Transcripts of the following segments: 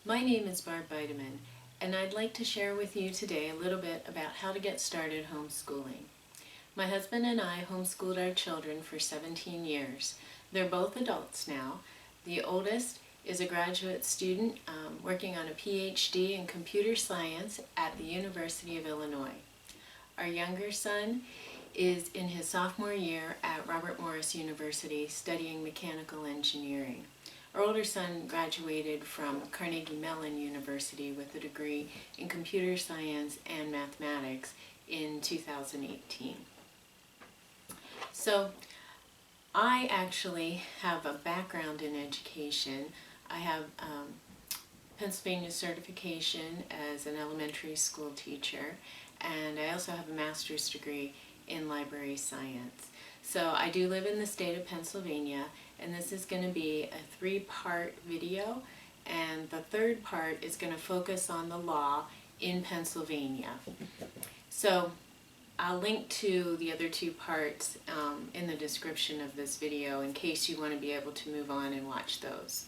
My name is Barb Bideman, and I'd like to share with you today a little bit about how to get started homeschooling. My husband and I homeschooled our children for 17 years. They're both adults now. The oldest is a graduate student working on a PhD in computer science at the University of Illinois. Our younger son is in his sophomore year at Robert Morris University studying mechanical engineering. Our older son graduated from Carnegie Mellon University with a degree in computer science and mathematics in 2018. So I actually have a background in education. I have Pennsylvania certification as an elementary school teacher, and I also have a master's degree in library science. So I do live in the state of Pennsylvania, and this is going to be a three-part video, and the third part is going to focus on the law in Pennsylvania. So I'll link to the other two parts in the description of this video in case you want to be able to move on and watch those.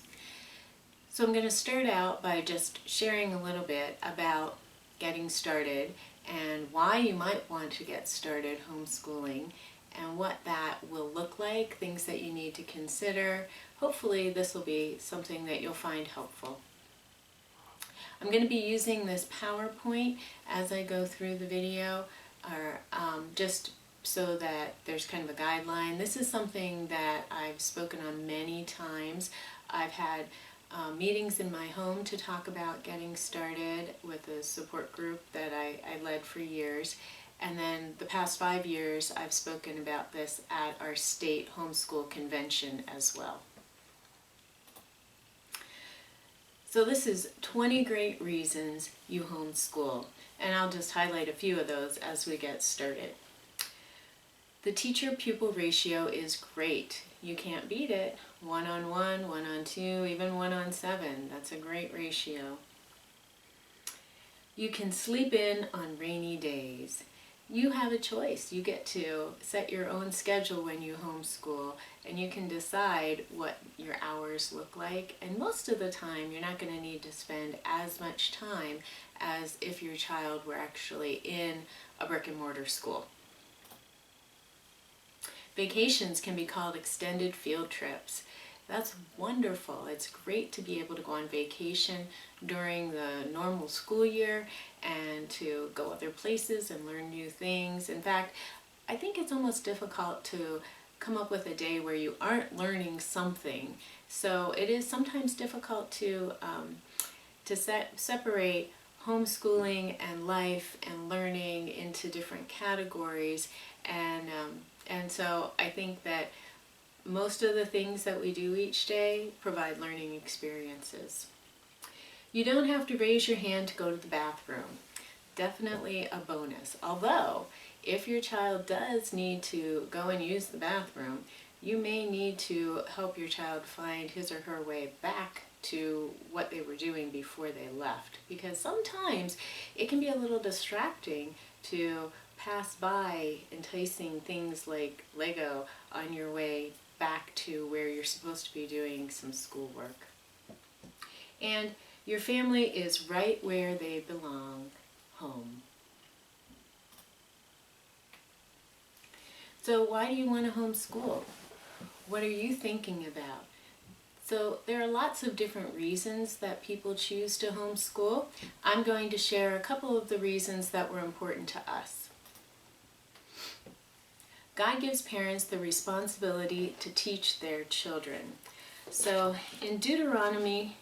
So I'm going to start out by just sharing a little bit about getting started and why you might want to get started homeschooling and what that will look like, things that you need to consider. Hopefully this will be something that you'll find helpful. I'm going to be using this PowerPoint as I go through the video, just so that there's kind of a guideline. This is something that I've spoken on many times. I've had meetings in my home to talk about getting started with a support group that I led for years. And then the past 5 years I've spoken about this at our state homeschool convention as well. So this is 20 great reasons you homeschool, and I'll just highlight a few of those as we get started. The teacher-pupil ratio is great. You can't beat it. 1-on-1, 1-on-2, even 1-on-7. That's a great ratio. You can sleep in on rainy days. You have a choice. You get to set your own schedule when you homeschool, and you can decide what your hours look like. And most of the time, you're not going to need to spend as much time as if your child were actually in a brick and mortar school. Vacations can be called extended field trips. That's wonderful. It's great to be able to go on vacation during the normal school year and to go other places and learn new things. In fact, I think it's almost difficult to come up with a day where you aren't learning something. So it is sometimes difficult to separate homeschooling and life and learning into different categories. And so I think that most of the things that we do each day provide learning experiences. You don't have to raise your hand to go to the bathroom. Definitely a bonus. Although, if your child does need to go and use the bathroom, you may need to help your child find his or her way back to what they were doing before they left. Because sometimes it can be a little distracting to pass by enticing things like Lego on your way back to where you're supposed to be doing some schoolwork. And your family is right where they belong, home. So why do you want to homeschool? What are you thinking about? So there are lots of different reasons that people choose to homeschool. I'm going to share a couple of the reasons that were important to us. God gives parents the responsibility to teach their children. So in Deuteronomy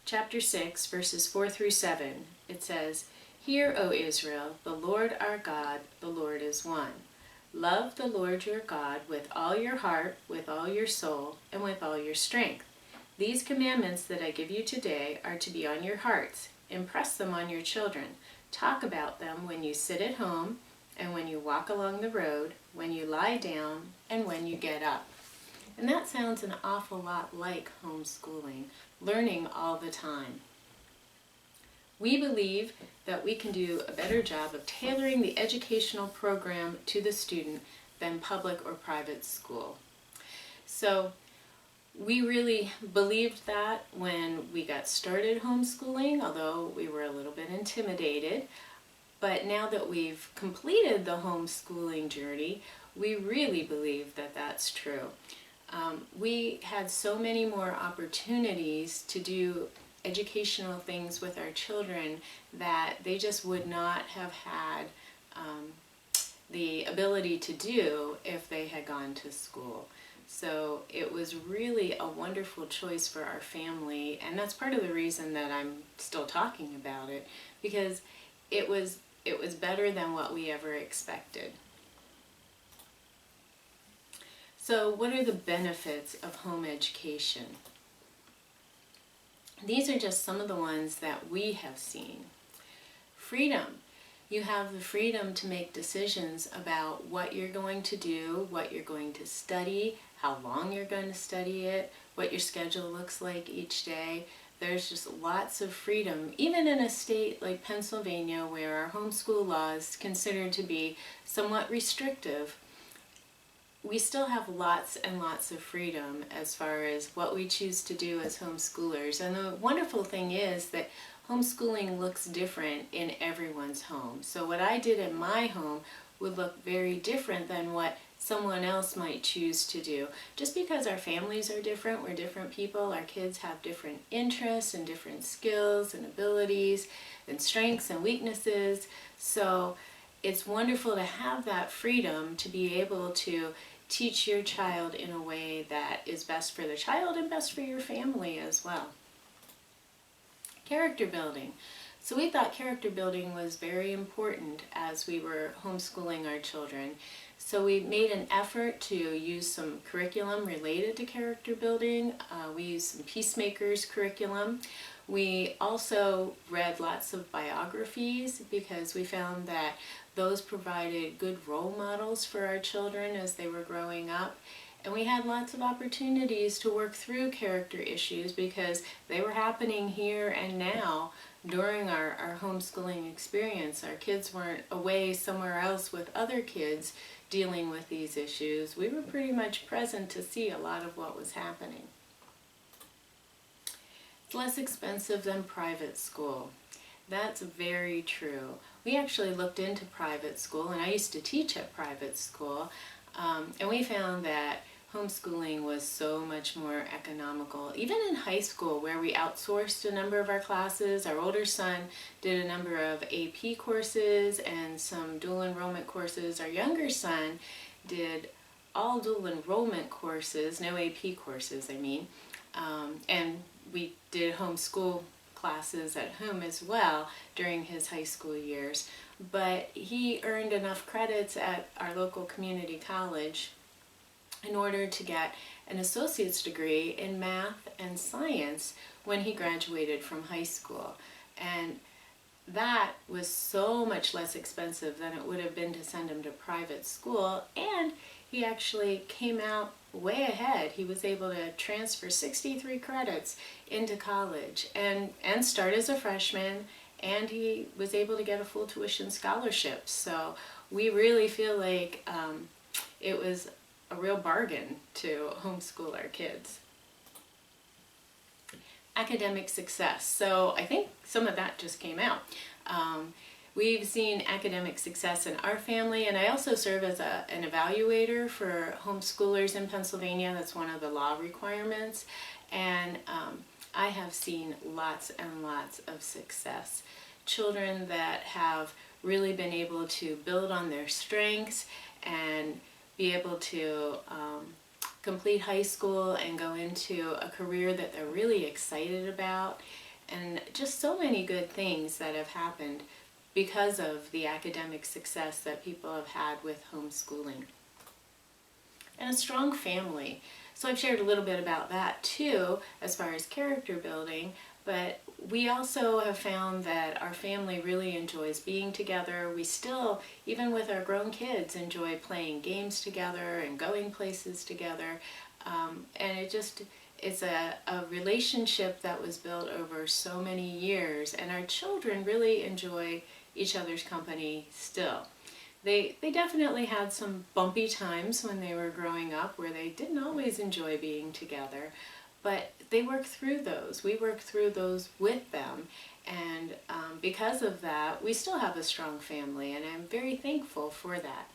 chapter 6, verses 4 through 7, it says, "Hear, O Israel, the Lord our God, the Lord is one. Love the Lord your God with all your heart, with all your soul, and with all your strength. These commandments that I give you today are to be on your hearts. Impress them on your children. Talk about them when you sit at home, and when you walk along the road, when you lie down, and when you get up." And that sounds an awful lot like homeschooling, learning all the time. We believe that we can do a better job of tailoring the educational program to the student than public or private school. So We really believed that when we got started homeschooling, although we were a little bit intimidated. But now that we've completed the homeschooling journey, we really believe that that's true. We had so many more opportunities to do educational things with our children that they just would not have had the ability to do if they had gone to school. So it was really a wonderful choice for our family, and that's part of the reason that I'm still talking about it, because it was better than what we ever expected. So what are the benefits of home education? These are just some of the ones that we have seen. Freedom. You have the freedom to make decisions about what you're going to do, what you're going to study, how long you're going to study it, what your schedule looks like each day. There's just lots of freedom, even in a state like Pennsylvania where our homeschool law is considered to be somewhat restrictive. We still have lots and lots of freedom as far as what we choose to do as homeschoolers. And the wonderful thing is that homeschooling looks different in everyone's home. So what I did in my home would look very different than what someone else might choose to do. Just because our families are different, we're different people, our kids have different interests and different skills and abilities and strengths and weaknesses. So it's wonderful to have that freedom to be able to teach your child in a way that is best for the child and best for your family as well. Character building. So we thought character building was very important as we were homeschooling our children. So we made an effort to use some curriculum related to character building. We used some Peacemakers curriculum. We also read lots of biographies because we found that those provided good role models for our children as they were growing up. And we had lots of opportunities to work through character issues because they were happening here and now during our homeschooling experience. Our kids weren't away somewhere else with other kids dealing with these issues. We were pretty much present to see a lot of what was happening. It's less expensive than private school. That's very true. We actually looked into private school, and I used to teach at private school, and we found that homeschooling was so much more economical. Even in high school, where we outsourced a number of our classes, our older son did a number of AP courses and some dual enrollment courses. Our younger son did all dual enrollment courses, no AP courses, I mean, and we did homeschool classes at home as well during his high school years. But he earned enough credits at our local community college in order to get an associate's degree in math and science when he graduated from high school. And that was so much less expensive than it would have been to send him to private school, and he actually came out way ahead. He was able to transfer 63 credits into college and start as a freshman, and he was able to get a full tuition scholarship. So we really feel like it was a real bargain to homeschool our kids. Academic success. So I think some of that just came out. We've seen academic success in our family, and I also serve as an evaluator for homeschoolers in Pennsylvania. That's one of the law requirements, and I have seen lots and lots of success. Children that have really been able to build on their strengths and be able to complete high school and go into a career that they're really excited about, and just so many good things that have happened because of the academic success that people have had with homeschooling. And a strong family. So I've shared a little bit about that too as far as character building, but we also have found that our family really enjoys being together. We still, even with our grown kids, enjoy playing games together and going places together. And it's a relationship that was built over so many years, and our children really enjoy each other's company still. They definitely had some bumpy times when they were growing up where they didn't always enjoy being together, but they worked through those. We worked through those with them, and because of that, we still have a strong family, and I'm very thankful for that.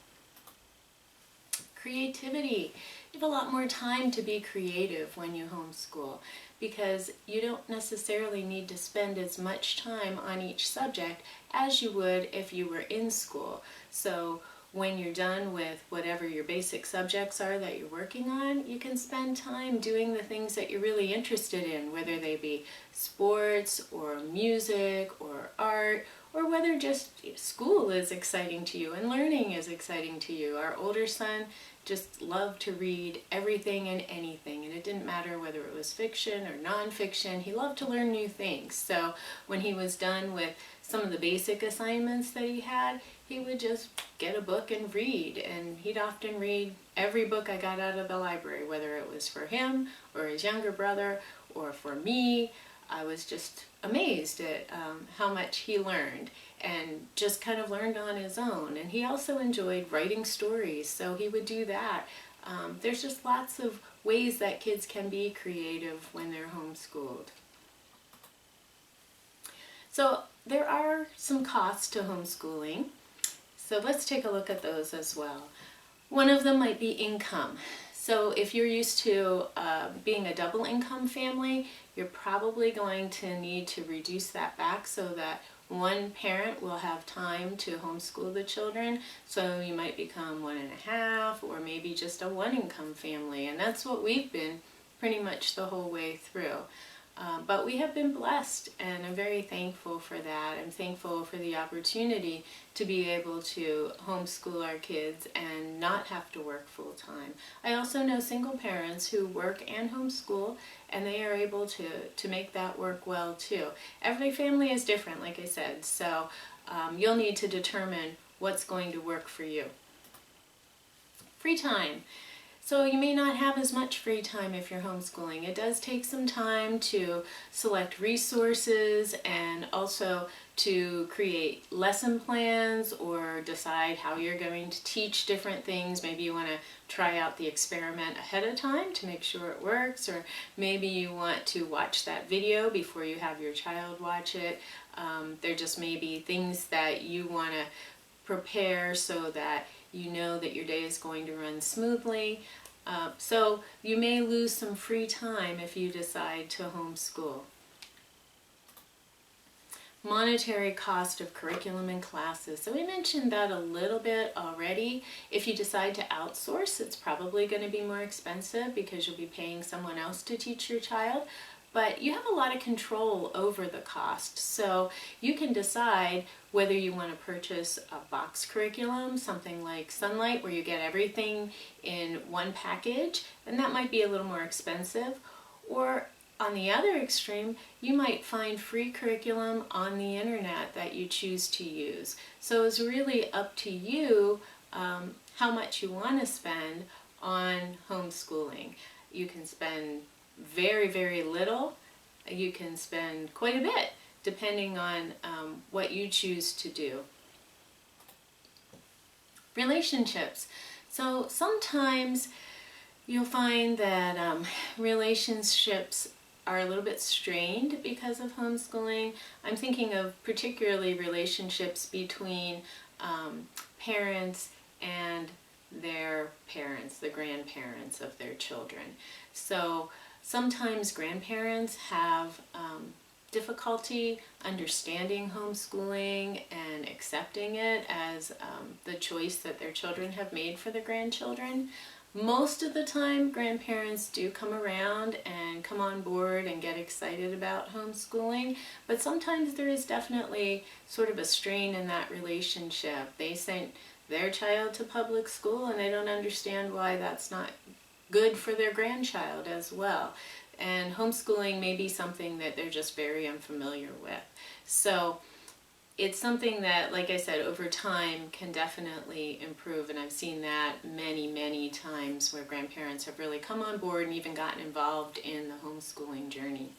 Creativity. You have a lot more time to be creative when you homeschool because you don't necessarily need to spend as much time on each subject as you would if you were in school. So when you're done with whatever your basic subjects are that you're working on, you can spend time doing the things that you're really interested in, whether they be sports or music or art, or whether just school is exciting to you and learning is exciting to you. Our older son just loved to read everything and anything, and it didn't matter whether it was fiction or nonfiction. He loved to learn new things. So when he was done with some of the basic assignments that he had, he would just get a book and read, and he'd often read every book I got out of the library, whether it was for him or his younger brother or for me. I was just amazed at how much he learned and just kind of learned on his own. And he also enjoyed writing stories, so he would do that. There's just lots of ways that kids can be creative when they're homeschooled. So there are some costs to homeschooling, so let's take a look at those as well. One of them might be income. So if you're used to being a double income family, you're probably going to need to reduce that back so that one parent will have time to homeschool the children. So you might become 1.5 or maybe just a one income family. And that's what we've been pretty much the whole way through. But we have been blessed, and I'm very thankful for that. I'm thankful for the opportunity to be able to homeschool our kids and not have to work full time. I also know single parents who work and homeschool, and they are able to make that work well too. Every family is different, like I said, so you'll need to determine what's going to work for you. Free time. So you may not have as much free time if you're homeschooling. It does take some time to select resources and also to create lesson plans or decide how you're going to teach different things. Maybe you want to try out the experiment ahead of time to make sure it works, or maybe you want to watch that video before you have your child watch it. There just may be things that you want to prepare so that you know that your day is going to run smoothly. So you may lose some free time if you decide to homeschool. Monetary cost of curriculum and classes. So we mentioned that a little bit already. If you decide to outsource, it's probably going to be more expensive because you'll be paying someone else to teach your child. But you have a lot of control over the cost. So you can decide whether you want to purchase a box curriculum, something like Sunlight, where you get everything in one package, and that might be a little more expensive. Or on the other extreme, you might find free curriculum on the internet that you choose to use. So it's really up to you how much you want to spend on homeschooling. You can spend very, very little. You can spend quite a bit, depending on what you choose to do. Relationships. So sometimes you'll find that relationships are a little bit strained because of homeschooling. I'm thinking of particularly relationships between parents and their parents, the grandparents of their children. So sometimes grandparents have difficulty understanding homeschooling and accepting it as the choice that their children have made for the grandchildren. Most of the time, grandparents do come around and come on board and get excited about homeschooling, but sometimes there is definitely sort of a strain in that relationship. They sent their child to public school and they don't understand why that's not good for their grandchild as well. And homeschooling may be something that they're just very unfamiliar with. So it's something that, like I said, over time can definitely improve, and I've seen that many, many times where grandparents have really come on board and even gotten involved in the homeschooling journey.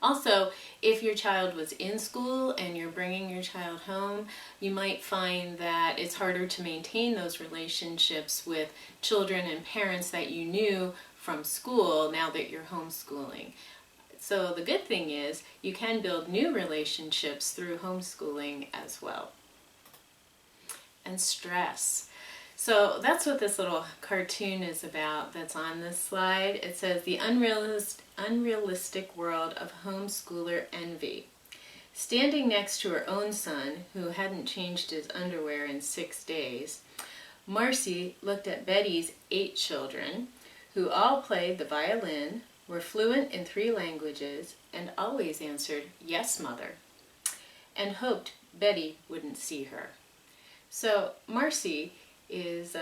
Also, if your child was in school and you're bringing your child home, you might find that it's harder to maintain those relationships with children and parents that you knew from school now that you're homeschooling. So the good thing is you can build new relationships through homeschooling as well. And stress. So that's what this little cartoon is about that's on this slide. It says the unrealistic world of homeschooler envy. Standing next to her own son, who hadn't changed his underwear in 6 days, Marcy looked at Betty's 8 children, who all played the violin, were fluent in 3 languages, and always answered, "Yes, mother," and hoped Betty wouldn't see her. So Marcy is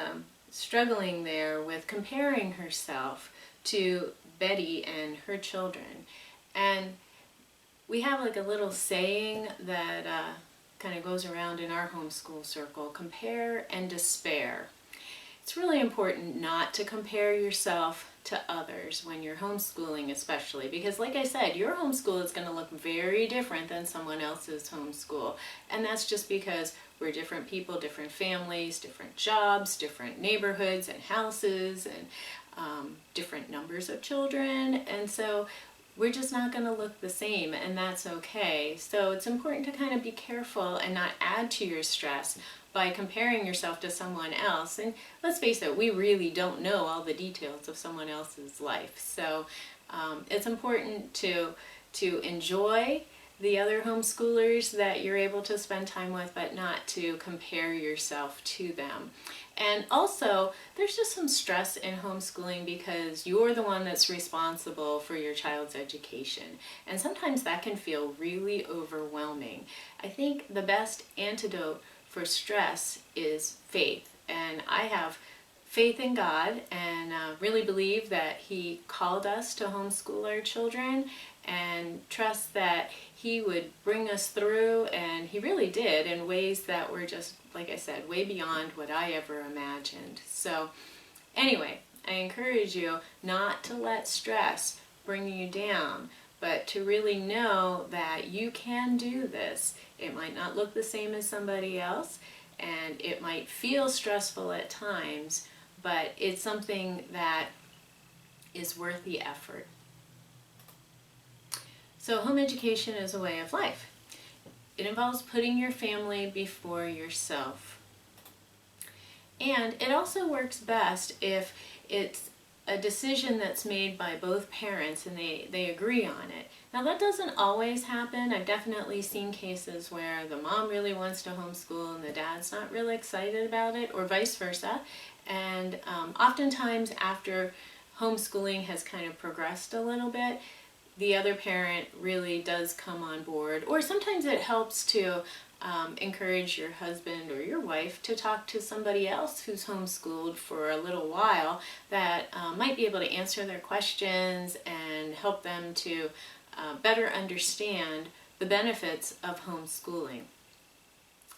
struggling there with comparing herself to Betty and her children. And we have like a little saying that kind of goes around in our homeschool circle: compare and despair. It's really important not to compare yourself to others when you're homeschooling, especially because, like I said, your homeschool is going to look very different than someone else's homeschool. And that's just because we're different people, different families, different jobs, different neighborhoods and houses, and different numbers of children. And so we're just not going to look the same, and that's okay. So it's important to kind of be careful and not add to your stress by comparing yourself to someone else. And let's face it, we really don't know all the details of someone else's life. So it's important to enjoy the other homeschoolers that you're able to spend time with, but not to compare yourself to them. And also, there's just some stress in homeschooling because you're the one that's responsible for your child's education. And sometimes that can feel really overwhelming. I think the best antidote for stress is faith. And I have faith in God and really believe that He called us to homeschool our children, and trust that He would bring us through, and He really did, in ways that were just, like I said, way beyond what I ever imagined. So anyway, I encourage you not to let stress bring you down, but to really know that you can do this. It might not look the same as somebody else, and it might feel stressful at times, but it's something that is worth the effort. So home education is a way of life. It involves putting your family before yourself. And it also works best if it's a decision that's made by both parents and they agree on it. Now that doesn't always happen. I've definitely seen cases where the mom really wants to homeschool and the dad's not really excited about it, or vice versa. And oftentimes after homeschooling has kind of progressed a little bit, the other parent really does come on board. Or sometimes it helps to encourage your husband or your wife to talk to somebody else who's homeschooled for a little while that might be able to answer their questions and help them to better understand the benefits of homeschooling.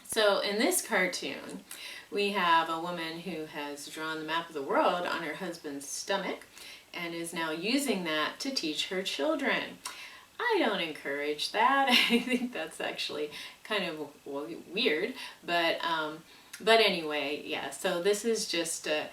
So in this cartoon, we have a woman who has drawn the map of the world on her husband's stomach and is now using that to teach her children. I don't encourage that. I think that's actually kind of weird, but anyway, yeah, so this is just a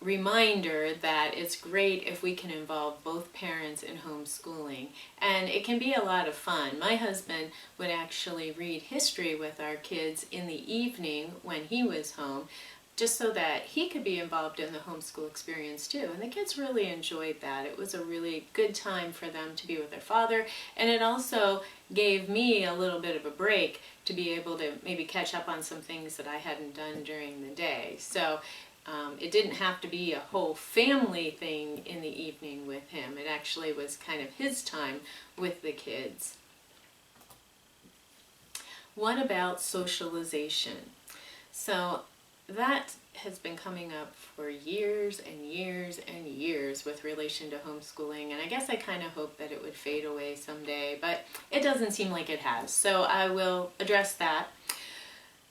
reminder that it's great if we can involve both parents in homeschooling, and it can be a lot of fun. My husband would actually read history with our kids in the evening when he was home, just so that he could be involved in the homeschool experience too. And the kids really enjoyed that. It was a really good time for them to be with their father, and it also gave me a little bit of a break to be able to maybe catch up on some things that I hadn't done during the day. So it didn't have to be a whole family thing in the evening with him. It actually was kind of his time with the kids. What about socialization? So that has been coming up for years and years and years with relation to homeschooling, and I guess I kind of hope that it would fade away someday, but it doesn't seem like it has, so I will address that.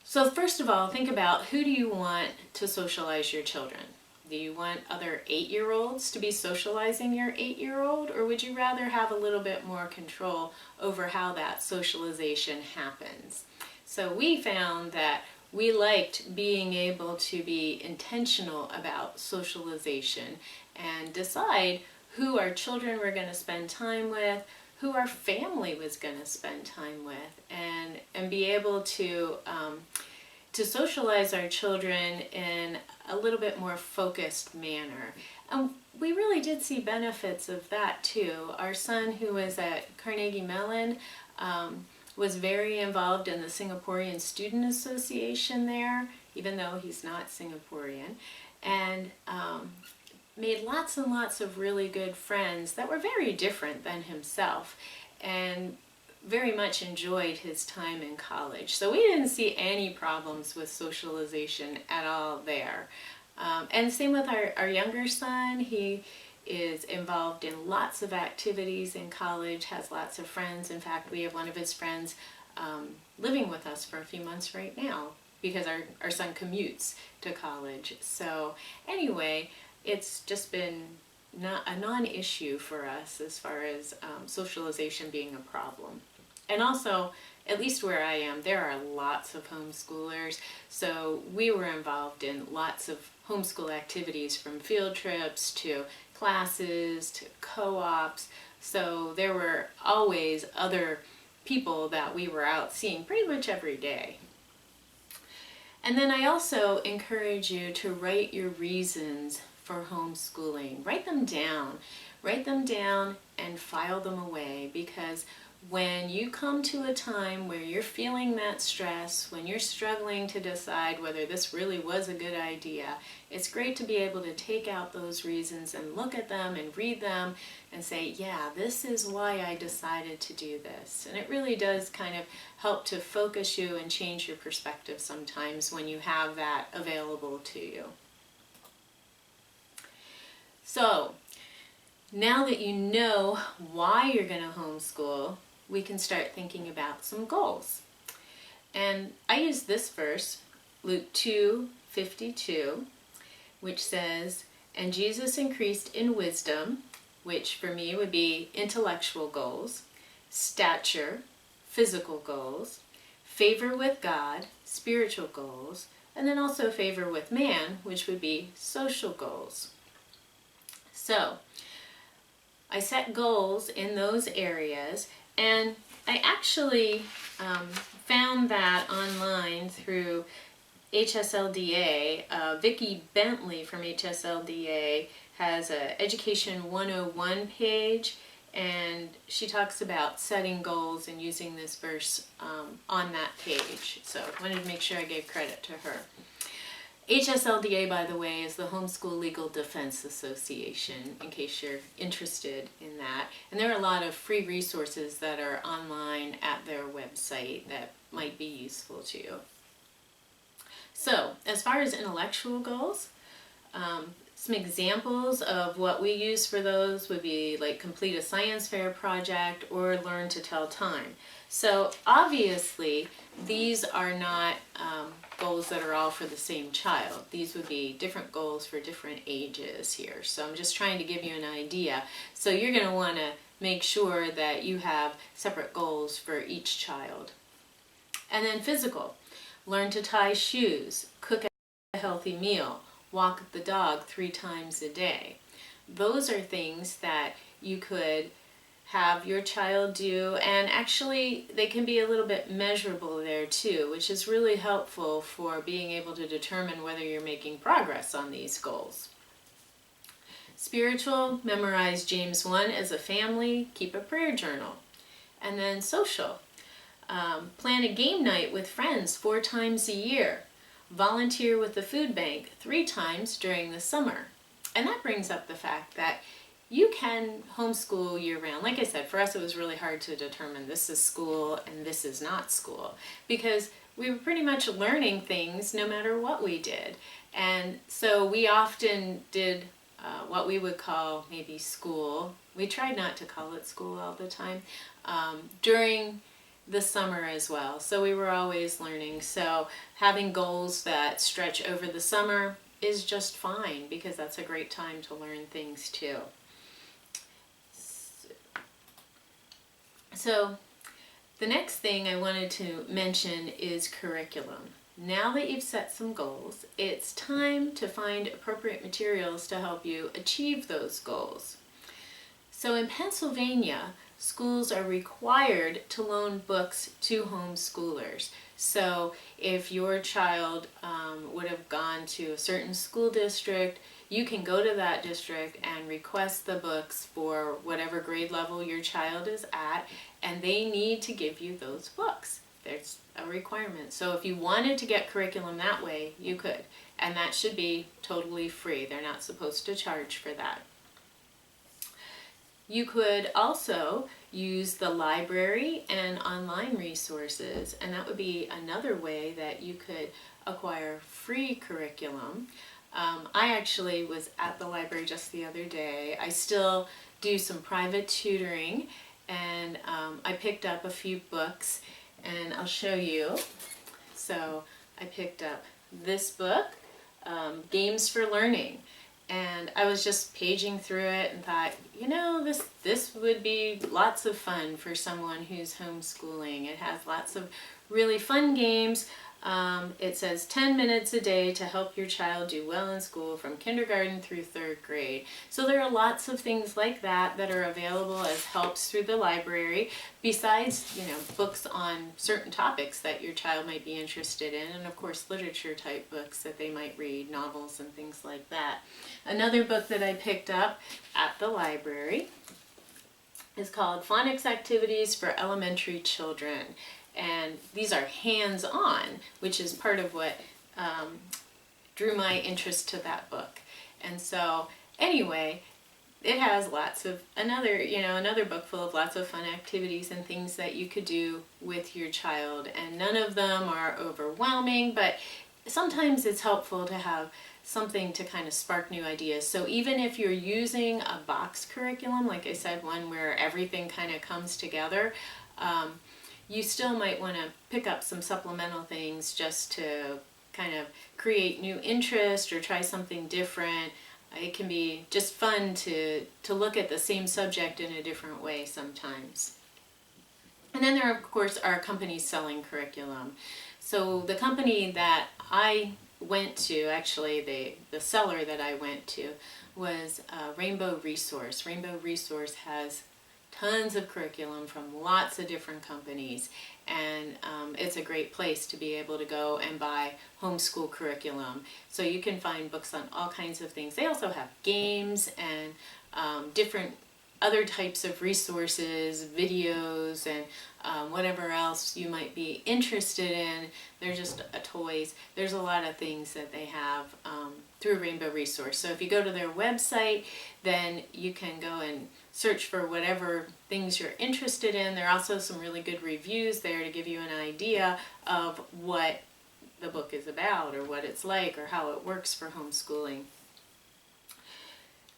So first of all, think about, who do you want to socialize your children? Do you want other 8-year-olds to be socializing your 8-year-old, or would you rather have a little bit more control over how that socialization happens? So we found that we liked being able to be intentional about socialization and decide who our children were going to spend time with, who our family was going to spend time with, and be able to socialize our children in a little bit more focused manner. And we really did see benefits of that too. Our son, who was at Carnegie Mellon, was very involved in the Singaporean Student Association there, even though he's not Singaporean, and made lots and lots of really good friends that were very different than himself, and very much enjoyed his time in college. So we didn't see any problems with socialization at all there. And same with our younger son. He is involved in lots of activities in college, has lots of friends. In fact, we have one of his friends living with us for a few months right now because our son commutes to college. So anyway, it's just been not a non-issue for us as far as socialization being a problem. And also, at least where I am, there are lots of homeschoolers, so we were involved in lots of homeschool activities, from field trips to classes to co-ops. So there were always other people that we were out seeing pretty much every day. And then I also encourage you to write your reasons for homeschooling. Write them down. Write them down and file them away, because when you come to a time where you're feeling that stress, when you're struggling to decide whether this really was a good idea, it's great to be able to take out those reasons and look at them and read them and say, yeah, this is why I decided to do this. And it really does kind of help to focus you and change your perspective sometimes when you have that available to you. So, now that you know why you're going to homeschool, we can start thinking about some goals. And I use this verse, Luke 2:52, which says, "And Jesus increased in wisdom," which for me would be intellectual goals, stature, physical goals, favor with God, spiritual goals, and then also favor with man, which would be social goals. So, I set goals in those areas, and I actually found that online through HSLDA. Vicki Bentley from HSLDA has an Education 101 page, and she talks about setting goals and using this verse on that page. So I wanted to make sure I gave credit to her. HSLDA, by the way, is the Homeschool Legal Defense Association, in case you're interested in that. And there are a lot of free resources that are online at their website that might be useful to you. So, as far as intellectual goals, some examples of what we use for those would be like complete a science fair project or learn to tell time. So obviously these are not goals that are all for the same child. These would be different goals for different ages here. So I'm just trying to give you an idea. So you're going to want to make sure that you have separate goals for each child. And then physical. Learn to tie shoes, cook a healthy meal, walk the dog 3 times a day. Those are things that you could have your child do, and actually they can be a little bit measurable there too, which is really helpful for being able to determine whether you're making progress on these goals. Spiritual, memorize James 1 as a family, keep a prayer journal. And then social, plan a game night with friends 4 times a year. Volunteer with the food bank 3 times during the summer. And that brings up the fact that you can homeschool year-round. Like I said, for us it was really hard to determine this is school and this is not school, because we were pretty much learning things no matter what we did. And so we often did what we would call maybe school. We tried not to call it school all the time, during the summer as well. So we were always learning. So having goals that stretch over the summer is just fine, because that's a great time to learn things too. So the next thing I wanted to mention is curriculum. Now that you've set some goals, it's time to find appropriate materials to help you achieve those goals. So in Pennsylvania, schools are required to loan books to homeschoolers. So if your child would have gone to a certain school district, you can go to that district and request the books for whatever grade level your child is at, and they need to give you those books. There's a requirement. So if you wanted to get curriculum that way, you could. And that should be totally free. They're not supposed to charge for that. You could also use the library and online resources, and that would be another way that you could acquire free curriculum. I actually was at the library just the other day. I still do some private tutoring, and I picked up a few books, and I'll show you. So I picked up this book, Games for Learning. And I was just paging through it and thought, you know, this would be lots of fun for someone who's homeschooling. It has lots of really fun games. It says 10 minutes a day to help your child do well in school from kindergarten through 3rd grade. So there are lots of things like that that are available as helps through the library, besides, you know, books on certain topics that your child might be interested in, and of course literature type books that they might read, novels and things like that. Another book that I picked up at the library is called Phonics Activities for Elementary Children. And these are hands-on, which is part of what drew my interest to that book. And so anyway, it has lots of another book full of lots of fun activities and things that you could do with your child. And none of them are overwhelming, but sometimes it's helpful to have something to kind of spark new ideas. So even if you're using a box curriculum, like I said, one where everything kind of comes together, you still might want to pick up some supplemental things just to kind of create new interest or try something different. It can be just fun to look at the same subject in a different way sometimes. And then there, of course, are companies selling curriculum. So the company that I went to, actually the seller that I went to, was Rainbow Resource. Rainbow Resource has tons of curriculum from lots of different companies, and it's a great place to be able to go and buy homeschool curriculum. So you can find books on all kinds of things. They also have games and different other types of resources, videos, and whatever else you might be interested in. They're just toys. There's a lot of things that they have through Rainbow Resource. So if you go to their website, then you can go and search for whatever things you're interested in. There are also some really good reviews there to give you an idea of what the book is about or what it's like or how it works for homeschooling.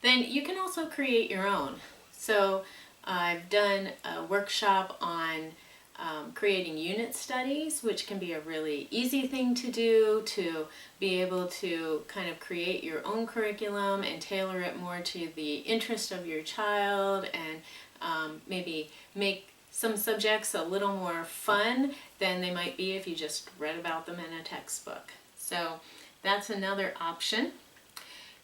Then you can also create your own. So I've done a workshop on creating unit studies, which can be a really easy thing to do, to be able to kind of create your own curriculum and tailor it more to the interest of your child, and maybe make some subjects a little more fun than they might be if you just read about them in a textbook. So that's another option.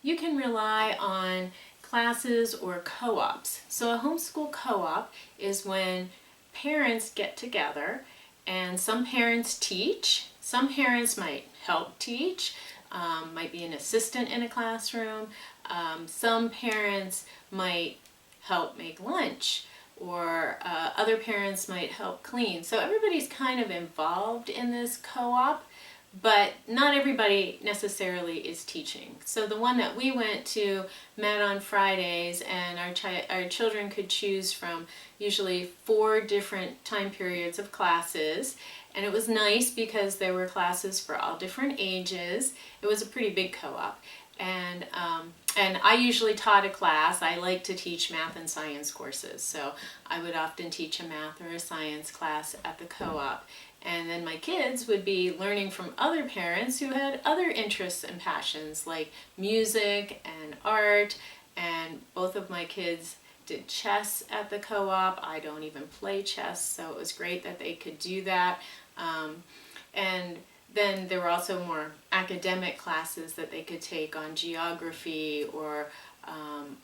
You can rely on classes or co-ops. So a homeschool co-op is when parents get together, and some parents teach, some parents might help teach, might be an assistant in a classroom, some parents might help make lunch, or other parents might help clean. So everybody's kind of involved in this co-op, but not everybody necessarily is teaching. So the one that we went to met on Fridays, and our children could choose from usually 4 different time periods of classes, and it was nice because there were classes for all different ages. It was a pretty big co-op, And I usually taught a class. I like to teach math and science courses, so I would often teach a math or a science class at the co-op. And then my kids would be learning from other parents who had other interests and passions like music and art, and both of my kids did chess at the co-op. I don't even play chess, so it was great that they could do that. And then there were also more academic classes that they could take on geography or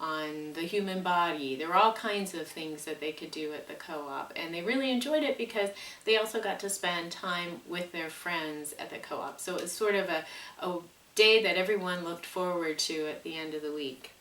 on the human body. There were all kinds of things that they could do at the co-op, and they really enjoyed it because they also got to spend time with their friends at the co-op. So it was sort of a day that everyone looked forward to at the end of the week.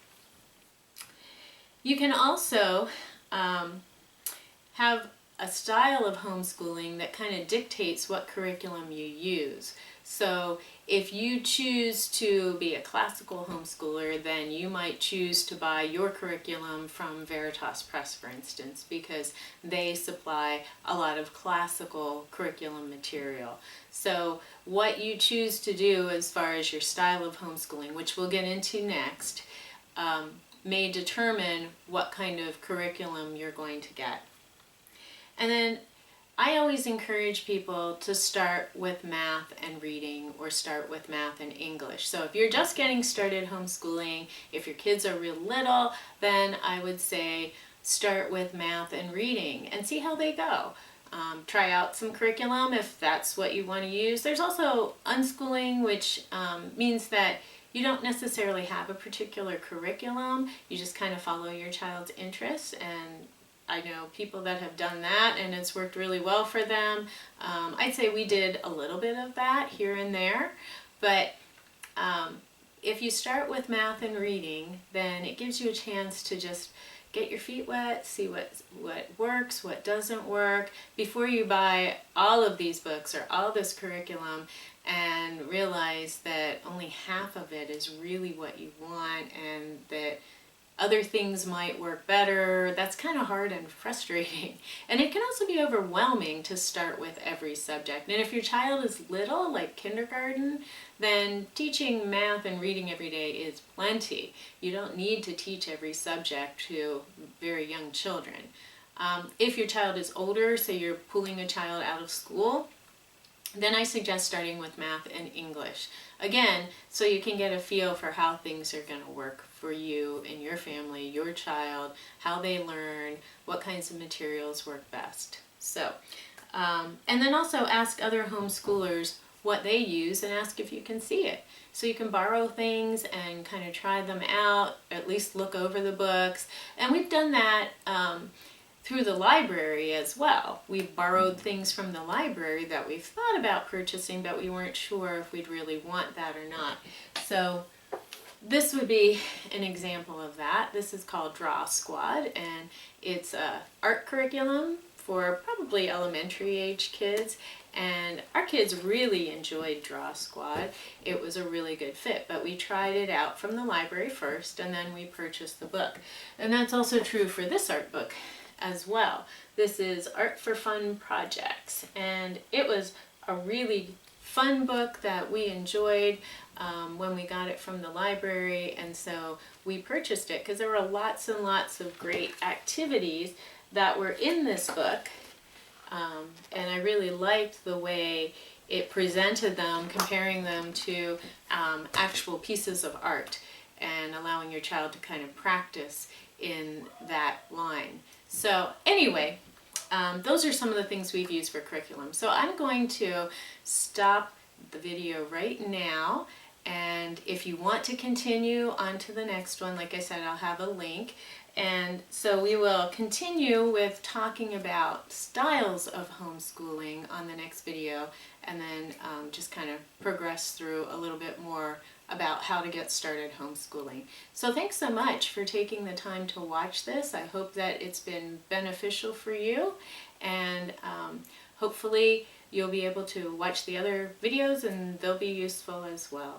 You can also have a style of homeschooling that kind of dictates what curriculum you use. So if you choose to be a classical homeschooler, then you might choose to buy your curriculum from Veritas Press, for instance, because they supply a lot of classical curriculum material. So what you choose to do as far as your style of homeschooling, which we'll get into next, may determine what kind of curriculum you're going to get. And then I always encourage people to start with math and reading, or start with math and English. So if you're just getting started homeschooling, if your kids are real little, then I would say start with math and reading and see how they go. Try out some curriculum if that's what you want to use. There's also unschooling, which means that you don't necessarily have a particular curriculum. You just kind of follow your child's interests, and I know people that have done that and it's worked really well for them. I'd say we did a little bit of that here and there, but if you start with math and reading, then it gives you a chance to just get your feet wet, see what works, what doesn't work, before you buy all of these books or all this curriculum and realize that only half of it is really what you want and that other things might work better. That's kind of hard and frustrating. And it can also be overwhelming to start with every subject. And if your child is little, like kindergarten, then teaching math and reading every day is plenty. You don't need to teach every subject to very young children. If your child is older, say you're pulling a child out of school, then I suggest starting with math and English. Again, so you can get a feel for how things are going to work for you and your family, your child, how they learn, what kinds of materials work best. So, and then also ask other homeschoolers what they use and ask if you can see it. So you can borrow things and kind of try them out, at least look over the books. And we've done that through the library as well. We've borrowed things from the library that we've thought about purchasing, but we weren't sure if we'd really want that or not. So this would be an example of that. This is called Draw Squad, and it's a art curriculum for probably elementary age kids. And our kids really enjoyed Draw Squad. It was a really good fit, but we tried it out from the library first, and then we purchased the book. And that's also true for this art book as well. This is Art for Fun Projects, and it was a really fun book that we enjoyed when we got it from the library, and so we purchased it because there were lots and lots of great activities that were in this book, and I really liked the way it presented them, comparing them to actual pieces of art and allowing your child to kind of practice in that line. So anyway, those are some of the things we've used for curriculum. So I'm going to stop the video right now, and if you want to continue on to the next one, like I said, I'll have a link. And so we will continue with talking about styles of homeschooling on the next video, and then just kind of progress through a little bit more about how to get started homeschooling. So thanks so much for taking the time to watch this. I hope that it's been beneficial for you, and hopefully you'll be able to watch the other videos and they'll be useful as well.